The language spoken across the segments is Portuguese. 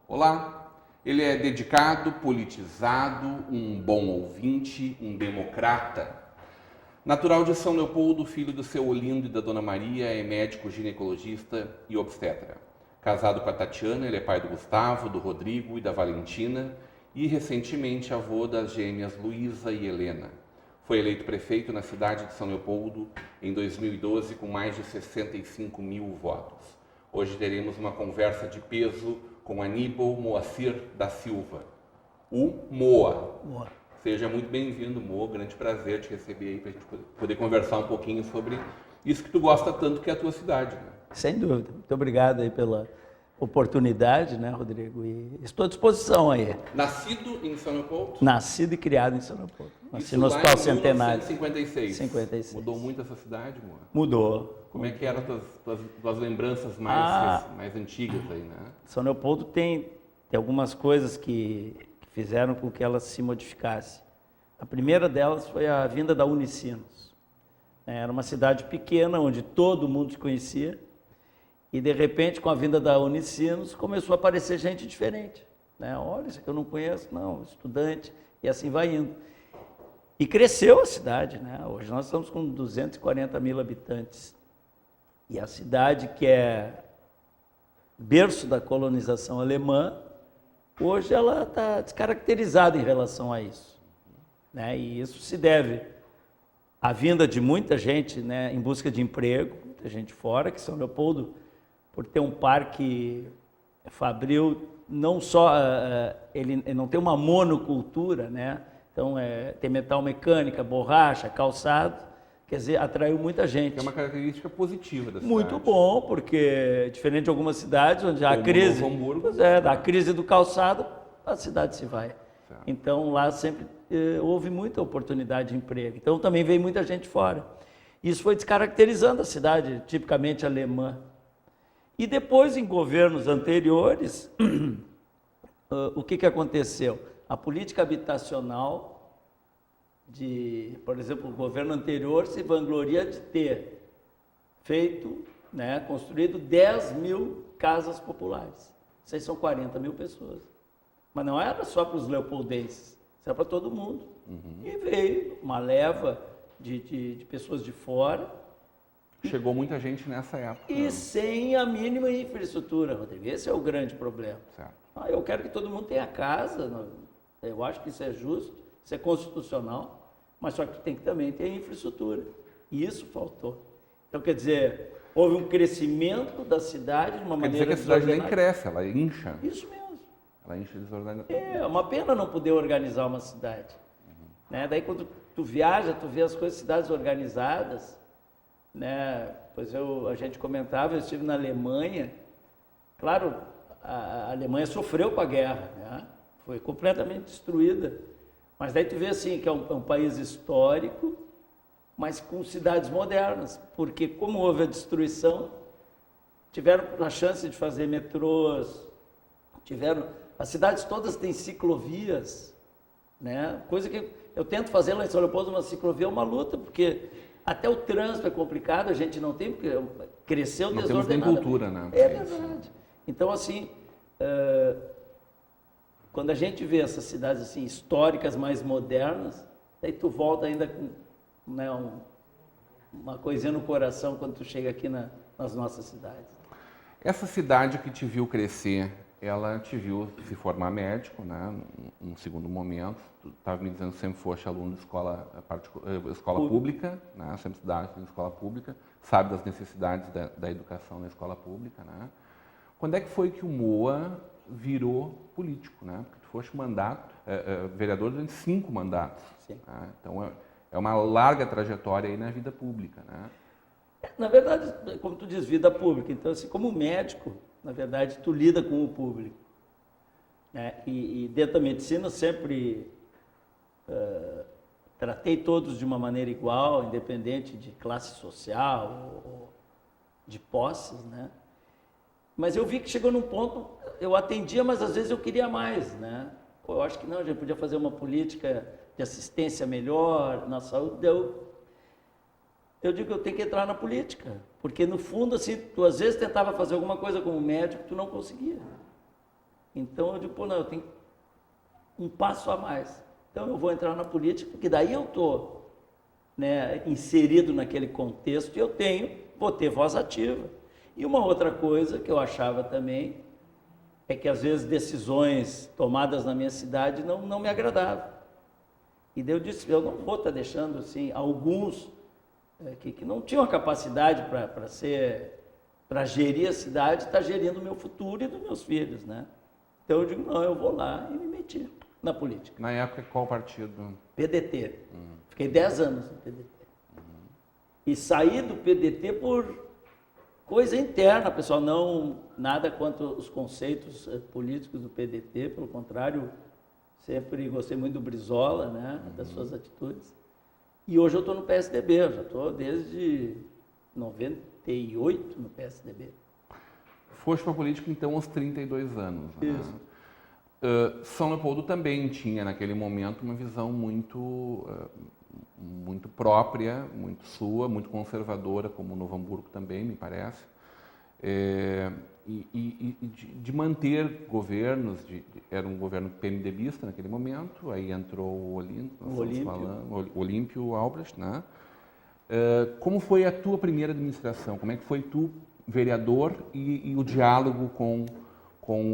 Olá, ele é dedicado, politizado, um bom ouvinte, um democrata. Natural de São Leopoldo, filho do seu Olindo e da Dona Maria, é médico ginecologista e obstetra. Casado com a Tatiana, ele é pai do Gustavo, do Rodrigo e da Valentina e recentemente avô das gêmeas Luísa e Helena. Foi eleito prefeito na cidade de São Leopoldo em 2012 com mais de 65 mil votos. Hoje teremos uma conversa de peso com Aníbal Moacir da Silva, o Moa. Seja muito bem-vindo, Moa. Grande prazer te receber aí para a gente poder conversar um pouquinho sobre isso que tu gosta tanto, que é a tua cidade, né? Sem dúvida. Muito obrigado aí pela oportunidade, né, Rodrigo? E estou à disposição aí. Nascido em São Leopoldo? Nascido e criado em São Leopoldo. Nasci Isso no lá Hospital em Centenário. 1956. 56. Mudou muito essa cidade, Moa? Mudou. Como é que eram tuas lembranças mais antigas aí, né? São Leopoldo tem algumas coisas que fizeram com que ela se modificasse. A primeira delas foi a vinda da Unicinos. Era uma cidade pequena, onde todo mundo se conhecia, e de repente, com a vinda da Unicinos, começou a aparecer gente diferente. Olha, isso aqui eu não conheço, não, estudante, e assim vai indo. E cresceu a cidade, né? Hoje nós estamos com 240 mil habitantes. E a cidade que é berço da colonização alemã, hoje ela está descaracterizada em relação a isso. E isso se deve à vinda de muita gente, em busca de emprego, muita gente fora, que São Leopoldo, por ter um parque fabril, não só, ele não tem uma monocultura, então tem metal mecânica, borracha, calçado, quer dizer, atraiu muita gente. É uma característica positiva da cidade. Muito bom, porque diferente de algumas cidades onde há a crise, Novo Hamburgo, da crise do calçado, a cidade se vai. Certo. Então lá sempre houve muita oportunidade de emprego. Então também veio muita gente fora. Isso foi descaracterizando a cidade, tipicamente alemã. E depois, em governos anteriores, o que aconteceu? A política habitacional por exemplo, o governo anterior se vangloria de ter feito, construído 10 mil casas populares. Isso aí são 40 mil pessoas. Mas não era só para os leopoldenses, isso era para todo mundo. E veio uma leva de pessoas de fora. Chegou muita gente nessa época. E sem a mínima infraestrutura, Rodrigo. Esse é o grande problema. Certo. Eu quero que todo mundo tenha casa, eu acho que isso é justo, isso é constitucional, mas só que tem que também ter infraestrutura. E isso faltou. Então, quer dizer, houve um crescimento da cidade de uma maneira Quer dizer que a cidade nem cresce, ela incha. Isso mesmo. Ela incha desordenada. É uma pena não poder organizar uma cidade. Daí, quando tu viaja, tu vê as coisas, cidades organizadas, Pois a gente comentava, eu estive na Alemanha. Claro, a Alemanha sofreu com a guerra, foi completamente destruída. Mas daí tu vê assim que é um país histórico, mas com cidades modernas, porque como houve a destruição, tiveram a chance de fazer metrôs, as cidades todas têm ciclovias, coisa que eu tento fazer lá em São Leopoldo, uma ciclovia é uma luta, porque até o trânsito é complicado, a gente não tem, porque cresceu desordenado. Não temos nem cultura, né? É verdade. Então, assim, quando a gente vê essas cidades assim, históricas, mais modernas, aí tu volta ainda com uma coisinha no coração quando tu chega aqui nas nossas cidades. Essa cidade que te viu crescer, ela te viu se formar médico, num segundo momento. Tu estava me dizendo que sempre foste aluno de escola pública, sempre estudaste em escola pública, sabe das necessidades da educação na escola pública, Quando é que foi que o Moa virou político, Porque tu foste vereador durante 5 mandatos. Sim. Então é uma larga trajetória aí na vida pública, Na verdade, como tu diz, vida pública. Então, assim, como médico, na verdade, tu lida com o público. E dentro da medicina sempre tratei todos de uma maneira igual, independente de classe social ou de posses, né? Mas eu vi que chegou num ponto, eu atendia, mas às vezes eu queria mais, né? Pô, eu acho que não, a gente podia fazer uma política de assistência melhor na saúde. Eu digo que eu tenho que entrar na política, porque no fundo, assim, tu às vezes tentava fazer alguma coisa como médico, tu não conseguia. Então eu digo, pô, não, eu tenho um passo a mais. Então eu vou entrar na política, porque daí eu estou, né, inserido naquele contexto e vou ter voz ativa. E uma outra coisa que eu achava também é que às vezes decisões tomadas na minha cidade não me agradavam. E daí eu disse, eu não vou estar deixando assim, alguns que não tinham a capacidade para gerir a cidade, estar gerindo o meu futuro e dos meus filhos, né? Então eu digo, não, eu vou lá e me meti na política. Na época, qual partido? PDT. Fiquei 10 anos no PDT. E saí do PDT por coisa interna, pessoal, não nada quanto os conceitos políticos do PDT, pelo contrário, sempre gostei muito do Brizola, né, das suas atitudes. E hoje eu estou no PSDB, eu já estou desde 98 no PSDB. Foste para a política, então, aos 32 anos. Isso. Né? São Leopoldo também tinha, naquele momento, uma visão muito própria, muito sua, muito conservadora, como Novo Hamburgo também, me parece, de manter governos, era um governo PMDBista naquele momento, aí entrou o Olímpio Albrecht, né? Como foi a tua primeira administração? Como é que foi tu, vereador, e o diálogo com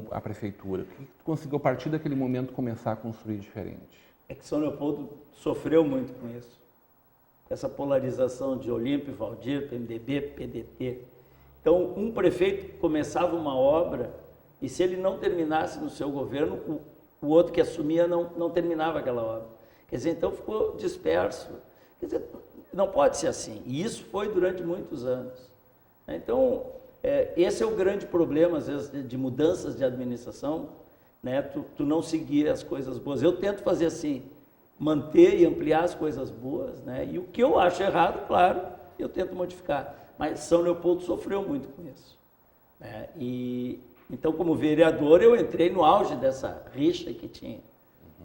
a prefeitura? O que tu conseguiu, a partir daquele momento, começar a construir diferente? É que São Leopoldo sofreu muito com isso. Essa polarização de Olímpio, Valdir, PMDB, PDT. Então, um prefeito começava uma obra e se ele não terminasse no seu governo, o outro que assumia não terminava aquela obra. Quer dizer, então ficou disperso. Quer dizer, não pode ser assim. E isso foi durante muitos anos. Então, esse é o grande problema, às vezes, de mudanças de administração, né? Tu não seguir as coisas boas. Eu tento fazer assim, manter e ampliar as coisas boas, né? E o que eu acho errado, claro, eu tento modificar. Mas São Leopoldo sofreu muito com isso, né? E então, como vereador, eu entrei no auge dessa rixa que tinha,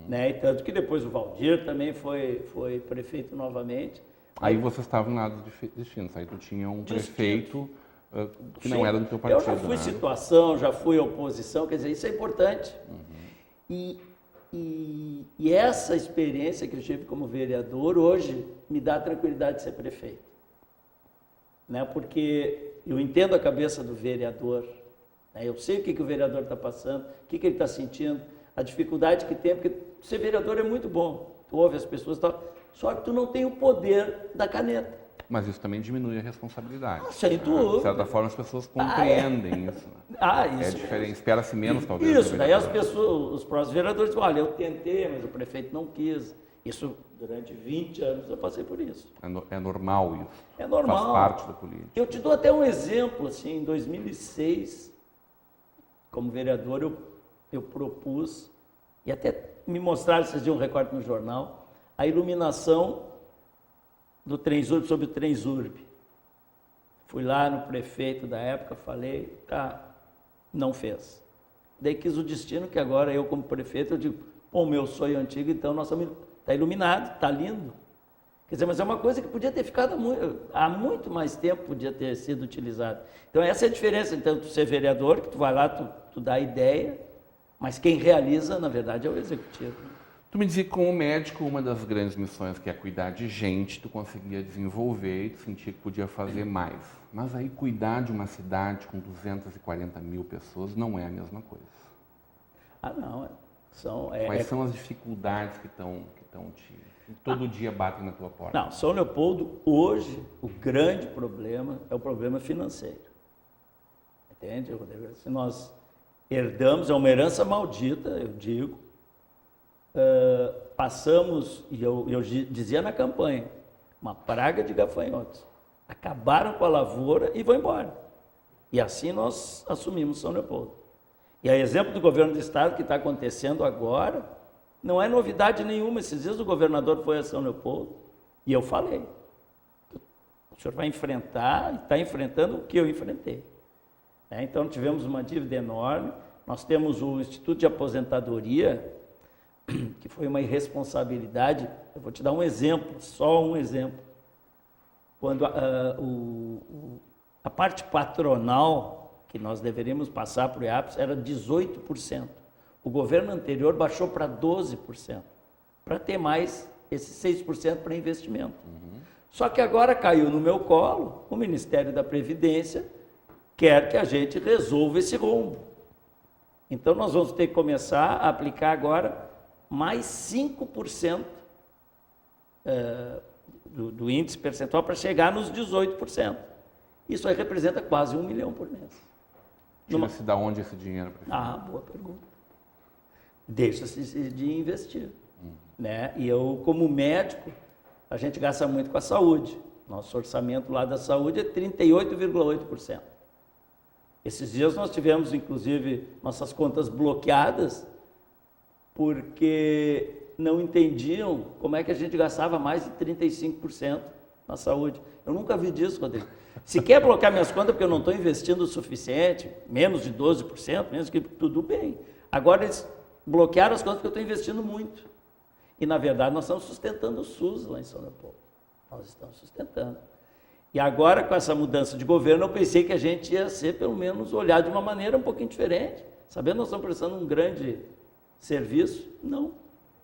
né? E tanto que depois o Valdir também foi prefeito novamente. Aí vocês estavam em lados distintos, aí tu tinha um prefeito que não era do teu partido. Eu já fui situação, já fui oposição, quer dizer, isso é importante. E essa experiência que eu tive como vereador, hoje, me dá a tranquilidade de ser prefeito. Né? Porque eu entendo a cabeça do vereador, né? Eu sei o que o vereador está passando, o que ele está sentindo, a dificuldade que tem, porque ser vereador é muito bom, tu ouve as pessoas, só que tu não tem o poder da caneta. Mas isso também diminui a responsabilidade. Sem dúvida. De certa forma, as pessoas compreendem isso. Né? Isso. É diferente, espera-se menos, talvez. Isso, daí as pessoas, os próprios vereadores dizem, olha, eu tentei, mas o prefeito não quis. Isso, durante 20 anos, eu passei por isso. É normal isso. É normal. Faz parte da política. Eu te dou até um exemplo, assim, em 2006, como vereador, eu propus, e até me mostraram, vocês viram um recorte no jornal, a iluminação do Transurb, sobre o Transurb. Fui lá no prefeito da época, falei, não fez. Daí quis o destino que agora eu, como prefeito, eu digo, pô, meu sonho antigo, então nós estamos... Está iluminado, está lindo. Quer dizer, mas é uma coisa que podia ter ficado há muito mais tempo, podia ter sido utilizada. Então essa é a diferença, então, tu ser vereador, que tu vai lá, tu dá a ideia, mas quem realiza, na verdade, é o executivo. Tu me dizia que como médico, uma das grandes missões que é cuidar de gente, tu conseguia desenvolver e tu sentia que podia fazer mais. Mas aí cuidar de uma cidade com 240 mil pessoas não é a mesma coisa. Não, Quais são as dificuldades que todo dia batem na tua porta? Não, São Leopoldo, hoje, o grande problema é o problema financeiro. Entende, Rodrigo? Se nós herdamos, é uma herança maldita, eu digo. Passamos, e eu dizia na campanha, uma praga de gafanhotos. Acabaram com a lavoura e vão embora. E assim nós assumimos São Leopoldo. E a exemplo do governo do estado que está acontecendo agora, Não é novidade nenhuma. Esses dias o governador foi a São Leopoldo e eu falei, o senhor vai enfrentar, e está enfrentando o que eu enfrentei. Então tivemos uma dívida enorme, nós temos o Instituto de Aposentadoria, que foi uma irresponsabilidade. Eu vou te dar um exemplo, só um exemplo. Quando a parte patronal que nós deveríamos passar para o IAPS era 18%. O governo anterior baixou para 12%, para ter mais esses 6% para investimento. Só que agora caiu no meu colo, o Ministério da Previdência quer que a gente resolva esse rombo. Então nós vamos ter que começar a aplicar agora mais 5% do índice percentual para chegar nos 18%. Isso aí representa quase 1 milhão por mês. Tira-se da onde esse dinheiro? Boa pergunta. Deixa-se de investir. Né? E eu, como médico, a gente gasta muito com a saúde. Nosso orçamento lá da saúde é 38,8%. Esses dias nós tivemos, inclusive, nossas contas bloqueadas, porque não entendiam como é que a gente gastava mais de 35% na saúde. Eu nunca vi disso, Rodrigo. Se quer bloquear minhas contas porque eu não estou investindo o suficiente, menos de 12%, menos que tudo bem. Agora eles bloquearam as contas porque eu estou investindo muito. E, na verdade, nós estamos sustentando o SUS lá em São Leopoldo. Nós estamos sustentando. E agora, com essa mudança de governo, eu pensei que a gente ia ser, pelo menos, olhar de uma maneira um pouquinho diferente. Sabendo que nós estamos prestando um grande serviço? Não.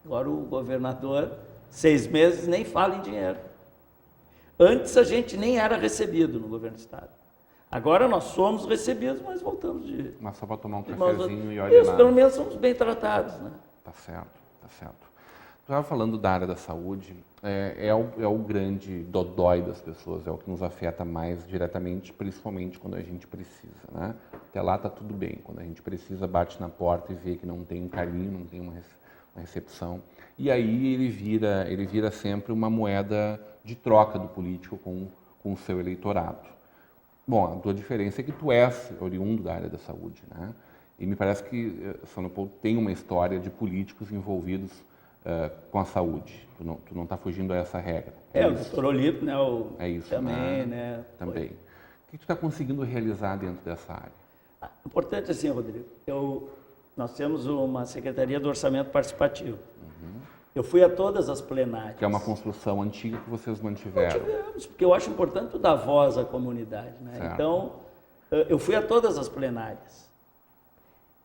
Agora o governador, 6 meses, nem fala em dinheiro. Antes a gente nem era recebido no governo do Estado. Agora nós somos recebidos, mas voltamos de... Mas só para tomar um cafezinho e olhar nada. Isso, pelo menos somos bem tratados, né? Tá certo, tá certo. Tu estava falando da área da saúde, é o grande dodói das pessoas, é o que nos afeta mais diretamente, principalmente quando a gente precisa, né? Até lá tá tudo bem, quando a gente precisa, bate na porta e vê que não tem um carinho, não tem uma recepção. E aí ele vira sempre uma moeda de troca do político com o seu eleitorado. Bom, a tua diferença é que tu és oriundo da área da saúde, né? E me parece que São Leopoldo tem uma história de políticos envolvidos com a saúde. Tu não está fugindo a essa regra. O doutor Olímpio, né? É isso, também, né? Também. O que tu está conseguindo realizar dentro dessa área? Importante assim, Rodrigo. Nós temos uma Secretaria do Orçamento Participativo. Eu fui a todas as plenárias. Que é uma construção antiga que vocês mantiveram. Mantivemos, porque eu acho importante dar voz à comunidade, né? Certo. Então, eu fui a todas as plenárias.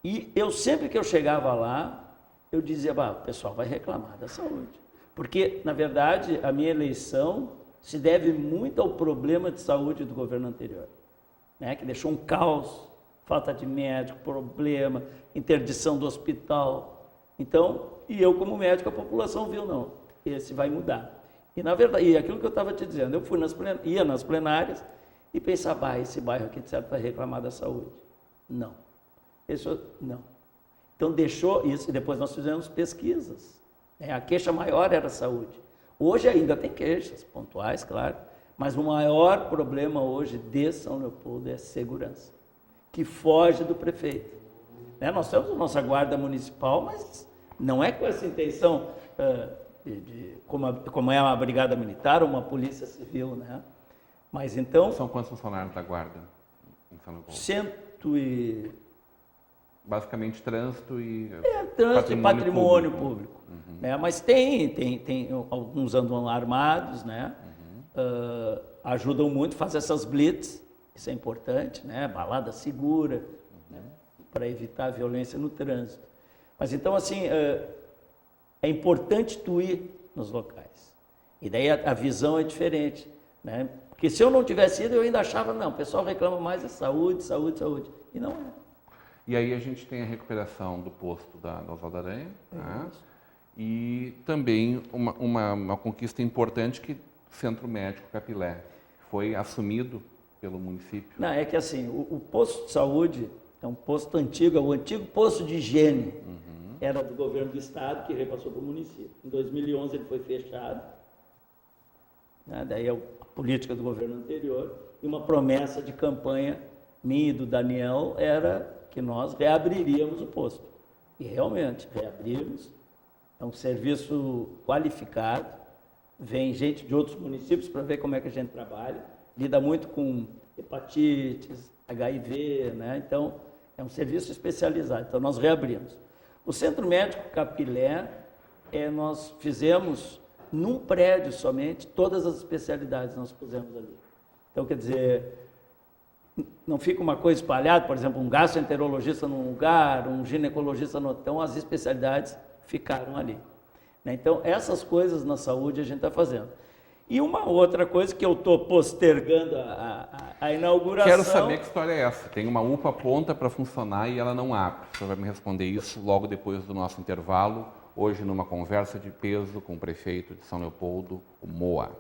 E sempre que eu chegava lá, eu dizia, o pessoal vai reclamar da saúde. Porque, na verdade, a minha eleição se deve muito ao problema de saúde do governo anterior, né? Que deixou um caos, falta de médico, problema, interdição do hospital. Então, e eu como médico, a população viu, não, esse vai mudar. E, na verdade, e aquilo que eu estava te dizendo, eu ia nas plenárias e pensava, esse bairro aqui de certo vai reclamar da saúde. Não. Não. Então deixou isso, e depois nós fizemos pesquisas. A queixa maior era a saúde. Hoje ainda tem queixas pontuais, claro, mas o maior problema hoje de São Leopoldo é a segurança, que foge do prefeito. Nós temos a nossa guarda municipal, mas não é com essa intenção como é uma brigada militar ou uma polícia civil, né? Mas então... São quantos funcionários da guarda em São Leopoldo? Basicamente trânsito e patrimônio público. Né? Mas tem alguns andam armados, né? Ajudam muito, fazem essas blitz, isso é importante, né? Balada segura, né? Para evitar a violência no trânsito. Mas então, assim, é importante tu ir nos locais. E daí a visão é diferente, né? Porque se eu não tivesse ido, eu ainda achava, não, o pessoal reclama mais de saúde. E não é. E aí a gente tem a recuperação do posto da Oswaldo Aranha, né? E também uma conquista importante que o Centro Médico Capilé foi assumido pelo município. Não, é que assim, o posto de saúde é um posto antigo, é o antigo posto de higiene. Era do governo do estado que repassou para o município. Em 2011 ele foi fechado, né? Daí a política do governo anterior, e uma promessa de campanha minha e do Daniel era que nós reabriríamos o posto. E realmente, reabrimos, É um serviço qualificado, vem gente de outros municípios para ver como é que a gente trabalha, lida muito com hepatites, HIV, né? Então, é um serviço especializado. Então, nós reabrimos. O Centro Médico Capilé, nós fizemos num prédio somente, todas as especialidades nós pusemos ali. Então, quer dizer, não fica uma coisa espalhada, por exemplo, um gastroenterologista num lugar, um ginecologista no outro. Então, as especialidades ficaram ali. Então, essas coisas na saúde a gente está fazendo. E uma outra coisa que eu estou postergando a inauguração... Quero saber que história é essa. Tem uma UPA pronta para funcionar e ela não abre. O senhor vai me responder isso logo depois do nosso intervalo, hoje numa conversa de peso com o prefeito de São Leopoldo, o Moa.